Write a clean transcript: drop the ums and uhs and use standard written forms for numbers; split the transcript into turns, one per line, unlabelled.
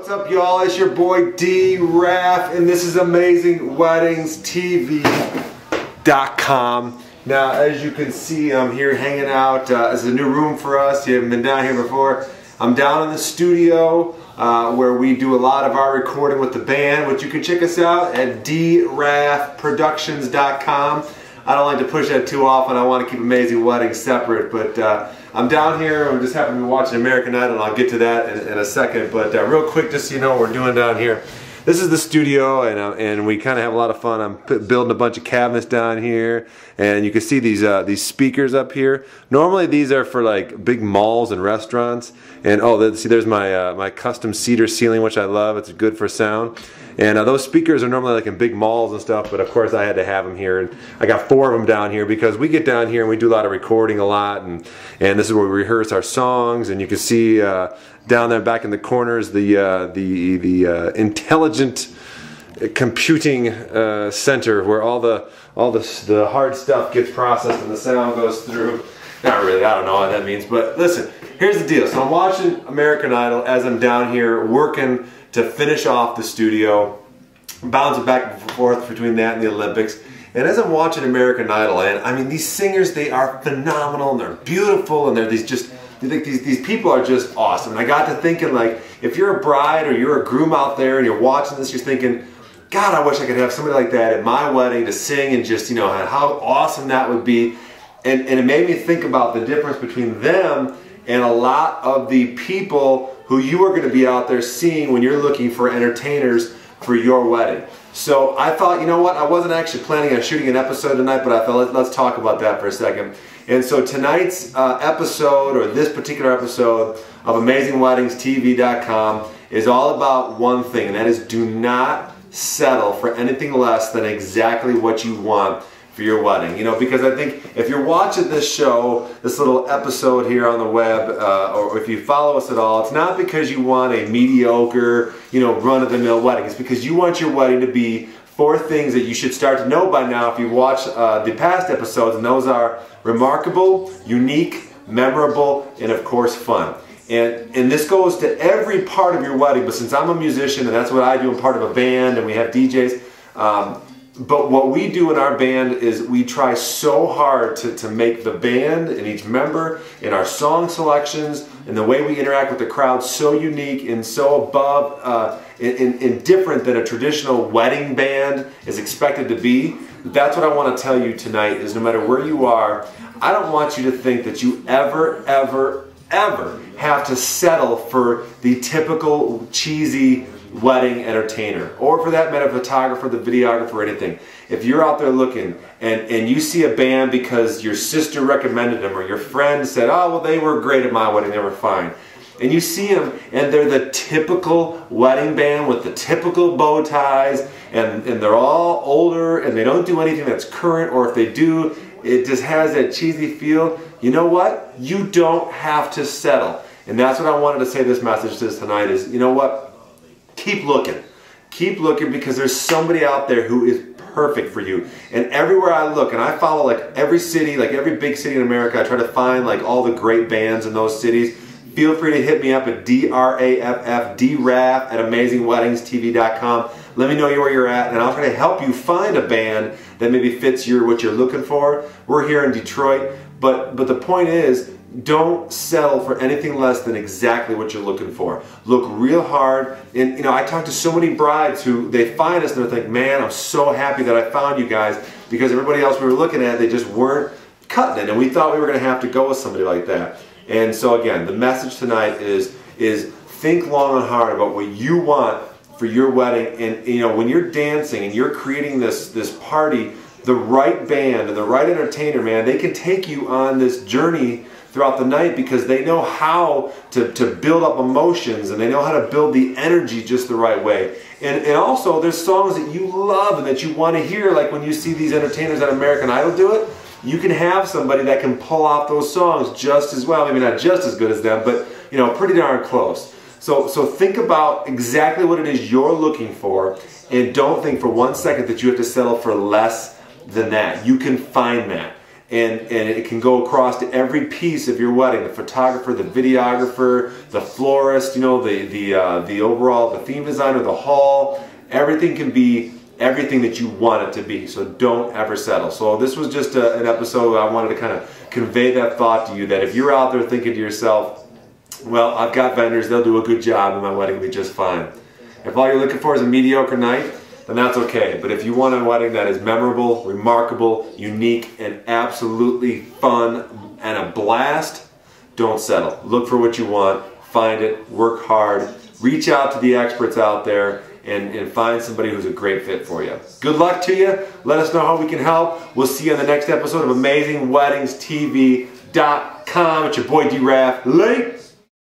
What's up, y'all? It's your boy D-Raff, and this is AmazingWeddingsTV.com. Now, as you can see, I'm here hanging out. It's a new room for us. You haven't been down here before. I'm down in the studio where we do a lot of our recording with the band, which you can check us out at draffproductions.com. I don't like to push that too often. I want to keep Amazing Weddings separate, but I'm down here. I'm just happen to be watching American Idol, and I'll get to that in a second. But real quick, just so you know what we're doing down here. This is the studio, and we kind of have a lot of fun. I'm building a bunch of cabinets down here, and you can see these speakers up here. Normally, these are for like big malls and restaurants. And oh, see, there's my my custom cedar ceiling, which I love. It's good for sound. And those speakers are normally like in big malls and stuff, but of course I had to have them here. And I got 4 of them down here because we get down here and we do a lot of recording a lot, and this is where we rehearse our songs. And you can see down there back in the corners the intelligent computing center where all the hard stuff gets processed and the sound goes through. Not really, I don't know what that means, but listen, here's the deal. So I'm watching American Idol as I'm down here working to finish off the studio, bouncing back and forth between that and the Olympics. And as I'm watching American Idol, and I mean, these singers, they are phenomenal, and they're beautiful, and they're these people are just awesome. And I got to thinking, like, if you're a bride or you're a groom out there and you're watching this, you're thinking, God, I wish I could have somebody like that at my wedding to sing, and just, you know, how awesome that would be. And it made me think about the difference between them and a lot of the people who you are going to be out there seeing when you're looking for entertainers for your wedding. So I thought, you know what, I wasn't actually planning on shooting an episode tonight, but I thought let's talk about that for a second. And so tonight's episode, or this particular episode of AmazingWeddingsTV.com, is all about one thing, and that is do not settle for anything less than exactly what you want for your wedding. You know, because I think if you're watching this show, this little episode here on the web, or if you follow us at all, it's not because you want a mediocre, you know, run-of-the-mill wedding. It's because you want your wedding to be 4 things that you should start to know by now if you watch the past episodes, and those are remarkable, unique, memorable, and of course fun. And this goes to every part of your wedding, but since I'm a musician and that's what I do, I'm part of a band and we have DJs, but what we do in our band is we try so hard to make the band and each member in our song selections and the way we interact with the crowd so unique and so above and different than a traditional wedding band is expected to be. That's what I want to tell you tonight, is no matter where you are, I don't want you to think that you ever have to settle for the typical cheesy wedding entertainer, or for that matter, photographer, the videographer, anything. If you're out there looking and you see a band because your sister recommended them or your friend said, oh, well, they were great at my wedding, they were fine, and you see them and they're the typical wedding band with the typical bow ties, and they're all older and they don't do anything that's current, or if they do, it just has that cheesy feel. You know what? You don't have to settle. And that's what I wanted to say this message to tonight is, you know what? Keep looking. Keep looking, because there's somebody out there who is perfect for you. And everywhere I look, and I follow like every city, like every big city in America, I try to find like all the great bands in those cities. Feel free to hit me up at D-R-A-F-F-D-RAFF at AmazingWeddingsTV.com. Let me know where you're at, and I'll try to help you find a band that maybe fits what you're looking for. We're here in Detroit, but the point is, don't settle for anything less than exactly what you're looking for. Look real hard. And you know, I talk to so many brides who they find us and they're like, man, I'm so happy that I found you guys, because everybody else we were looking at, they just weren't cutting it, and we thought we were going to have to go with somebody like that. And so again, the message tonight is think long and hard about what you want for your wedding. And you know, when you're dancing and you're creating this party, the right band and the right entertainer, man, they can take you on this journey throughout the night, because they know how to build up emotions, and they know how to build the energy just the right way. And also, there's songs that you love and that you want to hear, like when you see these entertainers at American Idol do it, you can have somebody that can pull off those songs just as well, maybe not just as good as them, but you know, pretty darn close. So think about exactly what it is you're looking for, and don't think for one second that you have to settle for less than that. You can find that. and it can go across to every piece of your wedding. The photographer, the videographer, the florist, you know, the overall, the theme designer, the hall. Everything can be everything that you want it to be, so don't ever settle. So this was just an episode I wanted to kind of convey that thought to you, that if you're out there thinking to yourself, well, I've got vendors, they'll do a good job and my wedding will be just fine. If all you're looking for is a mediocre night, then that's okay. But if you want a wedding that is memorable, remarkable, unique, and absolutely fun and a blast, don't settle. Look for what you want, find it, work hard, reach out to the experts out there, and find somebody who's a great fit for you. Good luck to you. Let us know how we can help. We'll see you on the next episode of AmazingWeddingsTV.com. It's your boy D-Raff. Late.